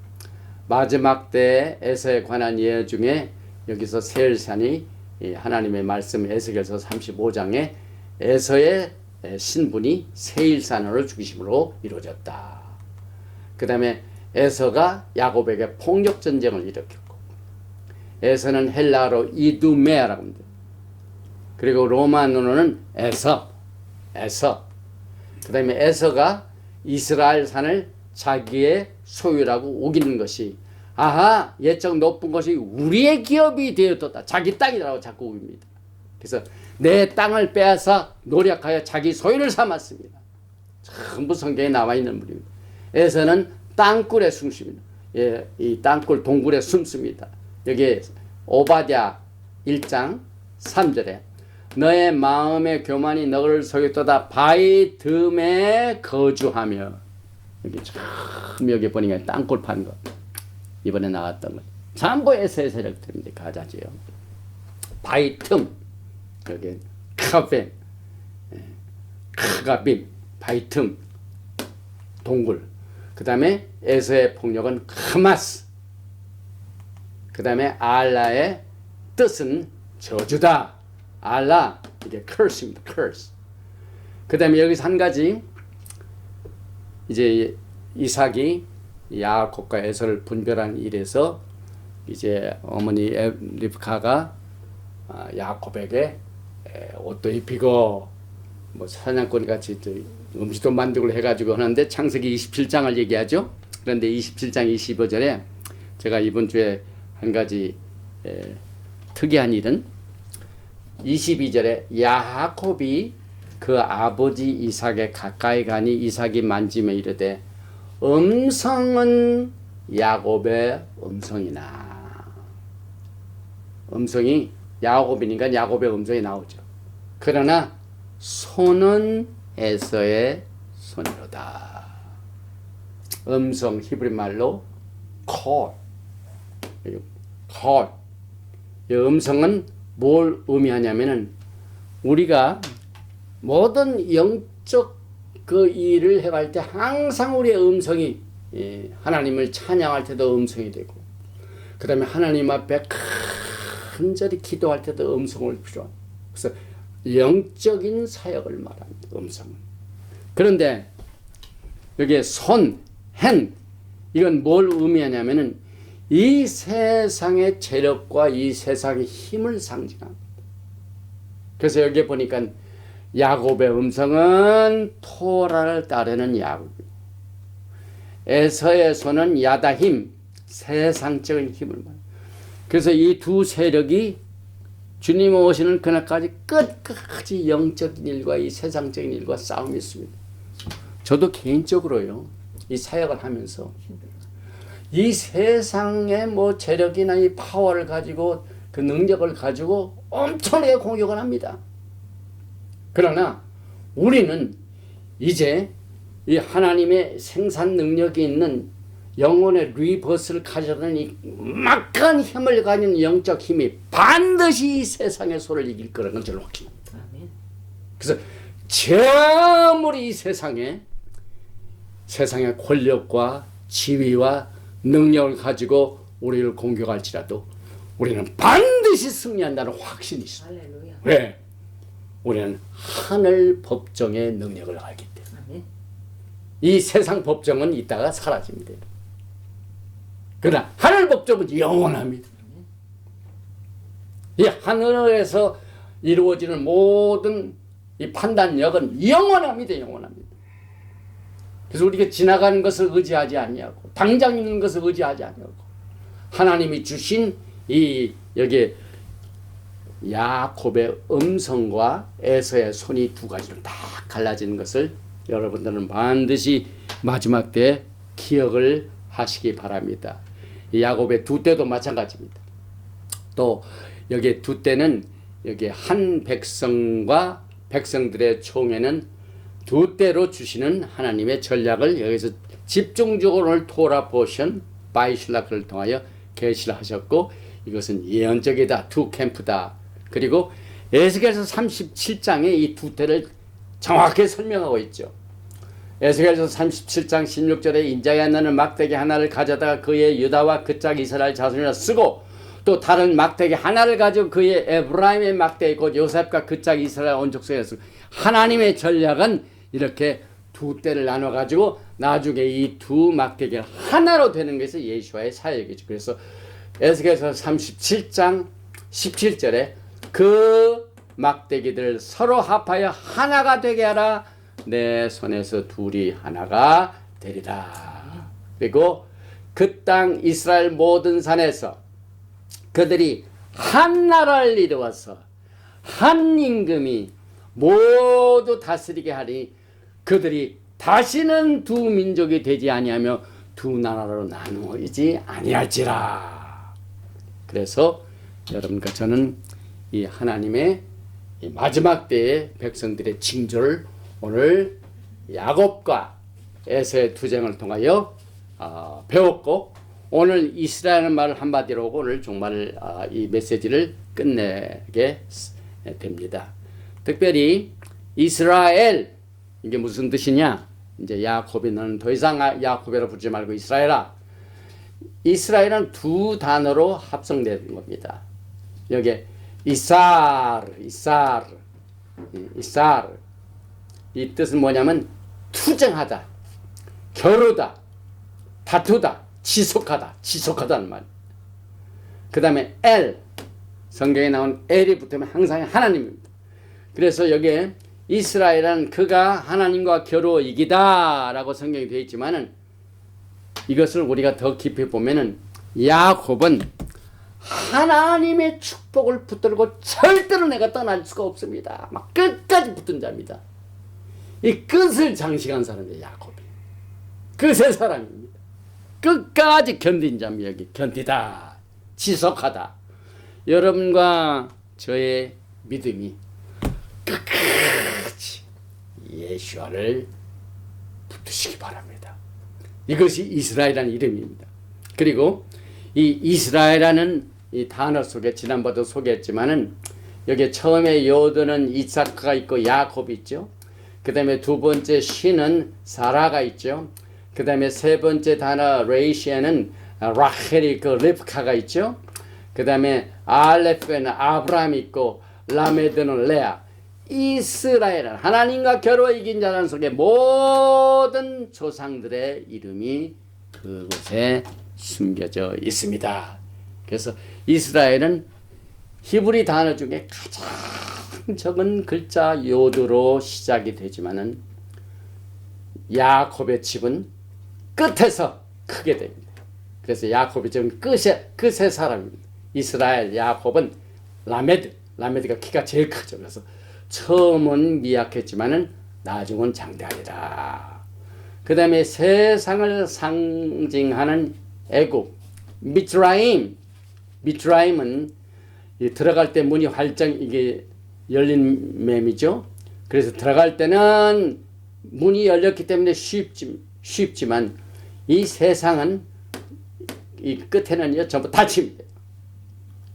Speaker 1: 마지막 때의 에서에 관한 예언 중에 여기서 세일산이 하나님의 말씀 에스겔서 35장에 에서의 신분이 세일산으로 죽이심으로 이루어졌다. 그 다음에 에서가 야곱에게 폭력 전쟁을 일으켰고 에서는 헬라어로 이두메라고 합니다. 그리고 로마어로는 에서. 그 다음에 에서가 이스라엘 산을 자기의 소유라고 우기는 것이 아하 예적 높은 것이 우리의 기업이 되었다. 자기 땅이라고 자꾸 우깁니다. 그래서 내 땅을 빼앗아 노력하여 자기 소유를 삼았습니다. 전부 성경에 나와 있는 분입니다. 에서는 땅굴에 숨습니다. 예, 이 땅굴 동굴에 숨습니다. 여기 오바댜 1장 3절에 너의 마음의 교만이 너를 속였도다. 바위 틈에 거주하며. 여기 참 여기 보니까 땅굴 판 거. 이번에 나왔던 거. 전부 에서의 세력들입니다. 가자지요. 바위 틈. 여기 카벤. 카가빔. 바위 틈. 동굴. 그 다음에 에서의 폭력은 하마스. 그 다음에 알라의 뜻은 저주다. 알라, 이게 curse입니다. curse. 그 다음에 여기서 한 가지, 이제 이삭이 야곱과 에서를 분별한 일에서 이제 어머니 리브카가 야곱에게 옷도 입히고 뭐 사냥꾼 같이 음식도 만들고 해가지고 하는데 창세기 27장을 얘기하죠. 그런데 27장 25절에 제가 이번 주에 한 가지 특이한 일은 22절에 야곱이 그 아버지 이삭에 가까이 가니 이삭이 만지며 이르되 음성은 야곱의 음성이나. 음성이 야곱이니까 야곱의 음성이 나오죠. 그러나 손은 에서의 손이로다. 음성 히브리 말로 call. 이 음성은 뭘 의미하냐면은 우리가 모든 영적 그 일을 해갈 때 항상 우리의 음성이 하나님을 찬양할 때도 음성이 되고 그 다음에 하나님 앞에 간절히 기도할 때도 음성을 필요합니다. 그래서 영적인 사역을 말합니다. 음성은. 그런데 여기에 손, hand 이건 뭘 의미하냐면은 이 세상의 재력과 이 세상의 힘을 상징합니다. 그래서 여기 보니까 야곱의 음성은 토라를 따르는 야곱이고 에서의 손은 야다힘, 세상적인 힘을 말합니다. 그래서 이 두 세력이 주님 오시는 그날까지 끝까지 영적인 일과 이 세상적인 일과 싸움이 있습니다. 저도 개인적으로요, 이 사역을 하면서 이 세상의 뭐 재력이나 이 파워를 가지고 그 능력을 가지고 엄청나게 공격을 합니다. 그러나 우리는 이제 이 하나님의 생산 능력이 있는 영혼의 리버스를 가져다는 이 막강한 힘을 가진 영적 힘이 반드시 이 세상의 소를 이길 거라는 걸 저는 확신합니다. 그래서 아무리 이 세상의 권력과 지위와 능력을 가지고 우리를 공격할지라도 우리는 반드시 승리한다는 확신이 있습니다. 할렐루야. 왜? 우리는 하늘 법정의 능력을 알기 때문에. 이 세상 법정은 이따가 사라집니다. 그러나 하늘 법정은 영원합니다. 이 하늘에서 이루어지는 모든 이 판단력은 영원합니다. 영원합니다. 그래서 우리가 지나가는 것을 의지하지 아니하고 당장 있는 것을 의지하지 아니하고 하나님이 주신 이 여기 야곱의 음성과 에서의 손이 두 가지로 다 갈라지는 것을 여러분들은 반드시 마지막 때 기억을 하시기 바랍니다. 야곱의 두 때도 마찬가지입니다. 또 여기 두 때는 여기 한 백성과 백성들의 총회는 두 때로 주시는 하나님의 전략을 여기서 집중적으로 오늘 토라 포션 바이실라크를 통하여 계시를 하셨고 이것은 예언적이다. 두 캠프다. 그리고 에스겔서 37장에 이 두 때를 정확히 설명하고 있죠. 에스겔서 37장 16절에 인자야 너는 막대기 하나를 가져다가 그의 유다와 그 짝 이스라엘 자손이라 쓰고 또 다른 막대기 하나를 가지고 그의 에브라임의 막대기 곧 요셉과 그 짝 이스라엘 온 족속에 쓰고 하나님의 전략은 이렇게 두 때를 나눠 가지고 나중에 이 두 막대기가 하나로 되는 것이 예수와의 사역이죠. 그래서 에스겔서 37장 17절에 그 막대기들 서로 합하여 하나가 되게 하라. 내 손에서 둘이 하나가 되리라. 그리고 그 땅 이스라엘 모든 산에서 그들이 한 나라를 이루어서 한 임금이 모두 다스리게 하니 그들이 다시는 두 민족이 되지 아니하며 두 나라로 나누어지지 아니할지라. 그래서 여러분과 저는 이 하나님의 이 마지막 때의 백성들의 징조를 오늘 야곱과 에서의 투쟁을 통하여 배웠고 오늘 이스라엘은 말을 한마디로 하고 오늘 정말 이 메시지를 끝내게 됩니다. 특별히 이스라엘 이게 무슨 뜻이냐? 이제 야곱이 너는 더 이상 야곱이라 부르지 말고 이스라엘아. 이스라엘은 두 단어로 합성된 겁니다. 여기 이사르 이 뜻은 뭐냐면 투쟁하다, 겨루다, 다투다, 지속하다는 말. 그 다음에 엘, 성경에 나온 엘이 붙으면 항상 하나님입니다. 그래서 여기에 이스라엘은 그가 하나님과 겨루어 이기다 라고 성경이 되어 있지만은 이것을 우리가 더 깊이 보면은 야곱은 하나님의 축복을 붙들고 절대로 내가 떠날 수가 없습니다. 막 끝까지 붙은 자입니다. 이 끝을 장식한 사람이 야곱이. 끝의 사람입니다. 끝까지 견딘 자입니다. 여기 견디다, 지속하다. 여러분과 저의 믿음이 끝까지 예수와를 붙으시기 바랍니다. 이것이 이스라엘이라는 이름입니다. 그리고 이 이스라엘이라는 이 단어 속에 지난번도 소개했지만은 여기 처음에 요드는 이삭가 있고 야곱이 있죠. 그 다음에 두 번째 시는 사라가 있죠. 그 다음에 세 번째 단어 레이시에는 라헬이 있고 르브카가 있죠. 그 다음에 알레프에는 아브라함이 있고 라메드는 레아. 이스라엘은 하나님과 겨루어 이긴 자란 속에 모든 조상들의 이름이 그곳에 숨겨져 있습니다. 그래서 이스라엘은 히브리 단어 중에 가장 적은 글자 요드로 시작이 되지만은 야곱의 집은 끝에서 크게 됩니다. 그래서 야곱이 지금 끝의 사람입니다. 이스라엘 야곱은 라메드가 키가 제일 크죠. 그래서 처음은 미약했지만은 나중은 장대하리라. 그 다음에 세상을 상징하는 애굽 미트라임은 들어갈 때 문이 활짝 이게 열린 맴이죠. 그래서 들어갈 때는 문이 열렸기 때문에 쉽지만 이 세상은 이 끝에는요 전부 닫힙니다.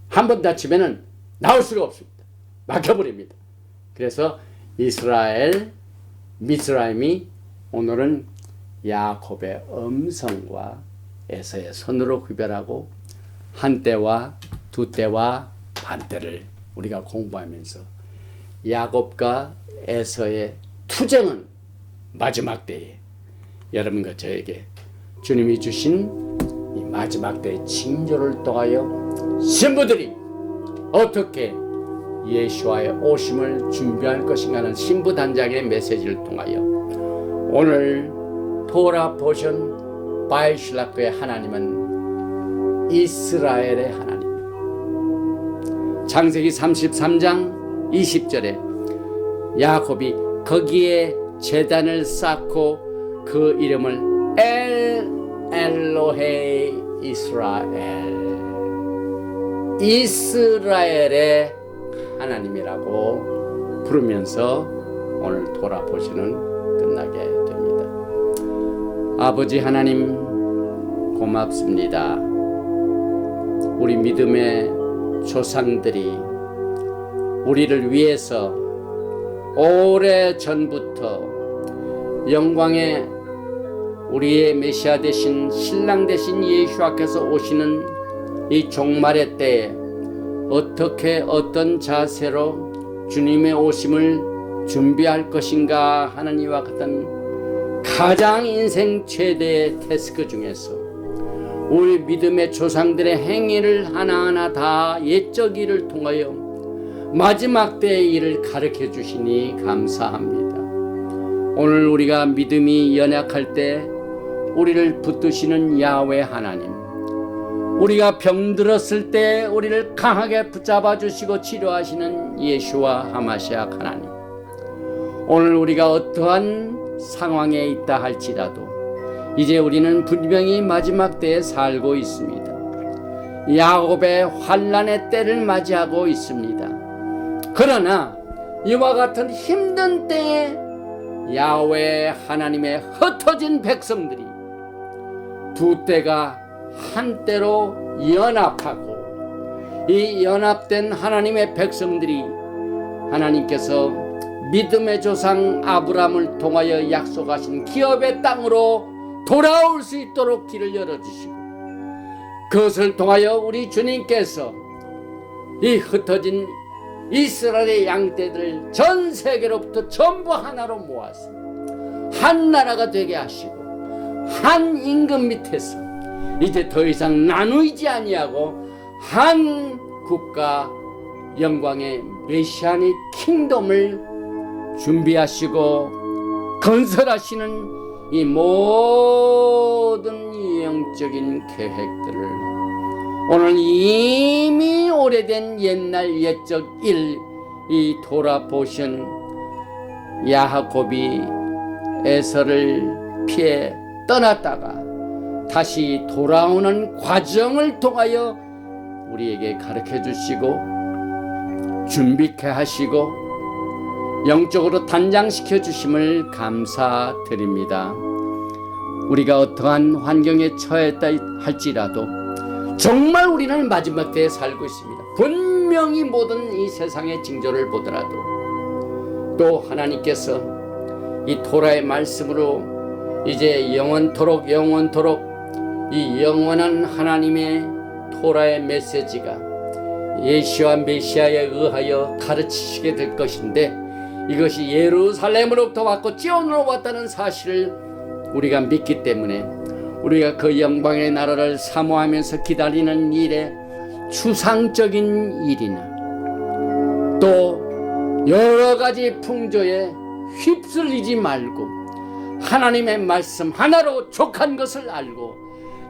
Speaker 1: 한번 닫히면은 나올 수가 없습니다. 막혀버립니다. 그래서 이스라엘 미스라임이 오늘은 야곱의 음성과 에서의 손으로 구별하고 한 때와 두 때와 반 때를 우리가 공부하면서 야곱과 에서의 투쟁은 마지막 때에 여러분과 저에게 주님이 주신 이 마지막 때의 징조를 통하여 신부들이 어떻게 예수와의 오심을 준비할 것인가 하는 신부 단장의 메시지를 통하여 오늘 돌아보신 바이실라크의 하나님은 이스라엘의 하나님. 창세기 33장 20절에 야곱이 거기에 제단을 쌓고 그 이름을 엘로헤 이스라엘, 이스라엘의 하나님이라고 부르면서 오늘 돌아보시는 끝나게 됩니다. 아버지 하나님 고맙습니다. 우리 믿음의 조상들이 우리를 위해서 오래 전부터 영광의 우리의 메시아 되신 신랑 되신 예수께서 오시는 이 종말의 때에 어떻게 어떤 자세로 주님의 오심을 준비할 것인가 하는 이와 같은 가장 인생 최대의 태스크 중에서 우리 믿음의 조상들의 행위를 하나하나 다 옛적 일을 통하여 마지막 때의 일을 가르쳐 주시니 감사합니다. 오늘 우리가 믿음이 연약할 때 우리를 붙드시는 야훼 하나님, 우리가 병들었을 때 우리를 강하게 붙잡아 주시고 치료하시는 예수와 하마시아 하나님, 오늘 우리가 어떠한 상황에 있다 할지라도 이제 우리는 분명히 마지막 때에 살고 있습니다. 야곱의 환난의 때를 맞이하고 있습니다. 그러나 이와 같은 힘든 때에 야훼 하나님의 흩어진 백성들이 두 때가 한때로 연합하고 이 연합된 하나님의 백성들이 하나님께서 믿음의 조상 아브라함을 통하여 약속하신 기업의 땅으로 돌아올 수 있도록 길을 열어주시고 그것을 통하여 우리 주님께서 이 흩어진 이스라엘의 양떼들을 전 세계로부터 전부 하나로 모아서 한 나라가 되게 하시고 한 임금 밑에서 이제 더 이상 나누이지 아니하고 한 국가 영광의 메시아닉 킹덤을 준비하시고 건설하시는 이 모든 영적인 계획들을 오늘 이미 오래된 옛날 옛적 일 이 돌아보신 야곱이 에서를 피해 떠났다가 다시 돌아오는 과정을 통하여 우리에게 가르쳐 주시고 준비케 하시고 영적으로 단장시켜 주심을 감사드립니다. 우리가 어떠한 환경에 처했다 할지라도 정말 우리는 마지막 때에 살고 있습니다. 분명히 모든 이 세상의 징조를 보더라도 또 하나님께서 이 토라의 말씀으로 이제 영원토록 이 영원한 하나님의 토라의 메시지가 예수와 메시아에 의하여 가르치시게 될 것인데 이것이 예루살렘으로부터 왔고 지온으로 왔다는 사실을 우리가 믿기 때문에 우리가 그 영광의 나라를 사모하면서 기다리는 일에 추상적인 일이나 또 여러 가지 풍조에 휩쓸리지 말고 하나님의 말씀 하나로 족한 것을 알고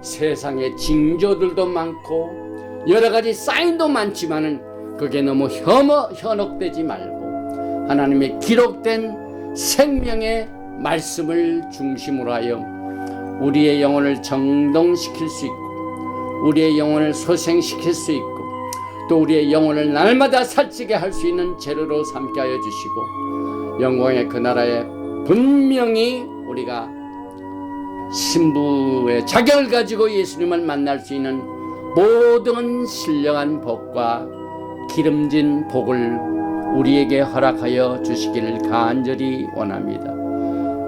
Speaker 1: 세상에 징조들도 많고 여러 가지 사인도 많지만은 그게 너무 현혹되지 말고 하나님의 기록된 생명의 말씀을 중심으로 하여 우리의 영혼을 정동시킬 수 있고 우리의 영혼을 소생시킬 수 있고 또 우리의 영혼을 날마다 살찌게 할 수 있는 재료로 삼게 하여 주시고 영광의 그 나라에 분명히 우리가 신부의 자격을 가지고 예수님을 만날 수 있는 모든 신령한 복과 기름진 복을 우리에게 허락하여 주시기를 간절히 원합니다.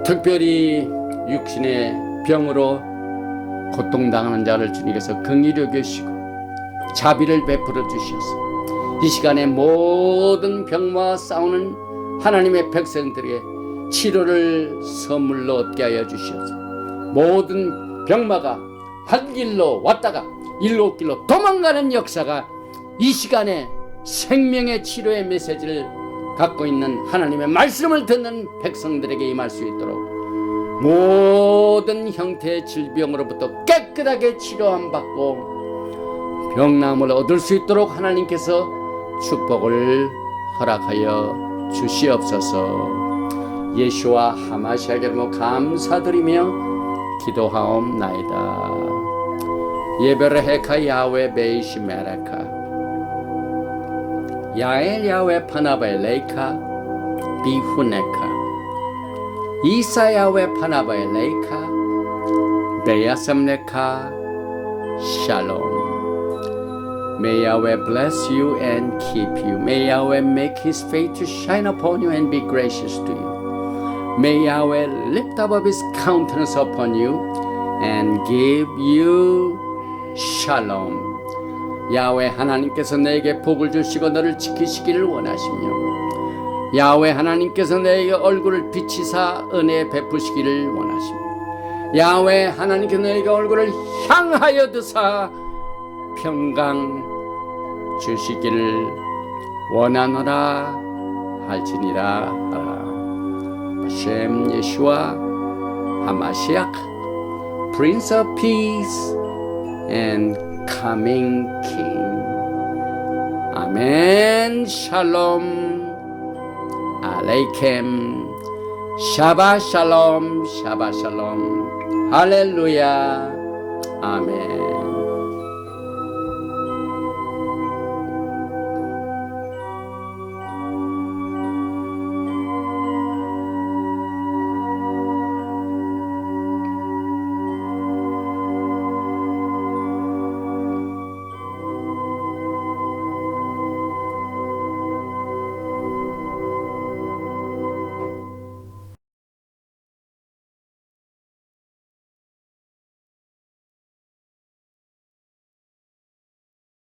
Speaker 1: 특별히 육신의 병으로 고통당하는 자를 주님께서 긍휼히 여기시고 자비를 베풀어 주셔서 이 시간에 모든 병과 싸우는 하나님의 백성들에게 치료를 선물로 얻게 하여 주셔서 모든 병마가 한 길로 왔다가 일곱 길로 도망가는 역사가 이 시간에 생명의 치료의 메시지를 갖고 있는 하나님의 말씀을 듣는 백성들에게 임할 수 있도록 모든 형태의 질병으로부터 깨끗하게 치료함 받고 병남을 얻을 수 있도록 하나님께서 축복을 허락하여 주시옵소서. 예수와 하마시아의 이름으로 감사드리며 기도하옵나이다. 예베르헤카 야훼 베이시 메레카 야엘 야훼 파나바에 레이카 비후네카 이사 야훼 파나바에 레이카 베야삼레카 샬롬. May Yahweh bless you and keep you. May Yahweh make his face to shine upon you and be gracious to you. May Yahweh lift up his countenance upon you and give you shalom. 야훼 하나님께서 내게 복을 주시고 너를 지키시기를 원하시며 야훼 하나님께서 내게 얼굴을 비치사 은혜 베푸시기를 원하시며 야훼 하나님께서 내게 얼굴을 향하여 드사 평강 주시기를 원하노라 할지니라 하라. 셴 예수와 하마시ach, Prince of Peace and Coming King. 아멘. 샬롬 알레이켐. 샤바 샬롬. 샤바 샬롬. 할렐루야. 아멘.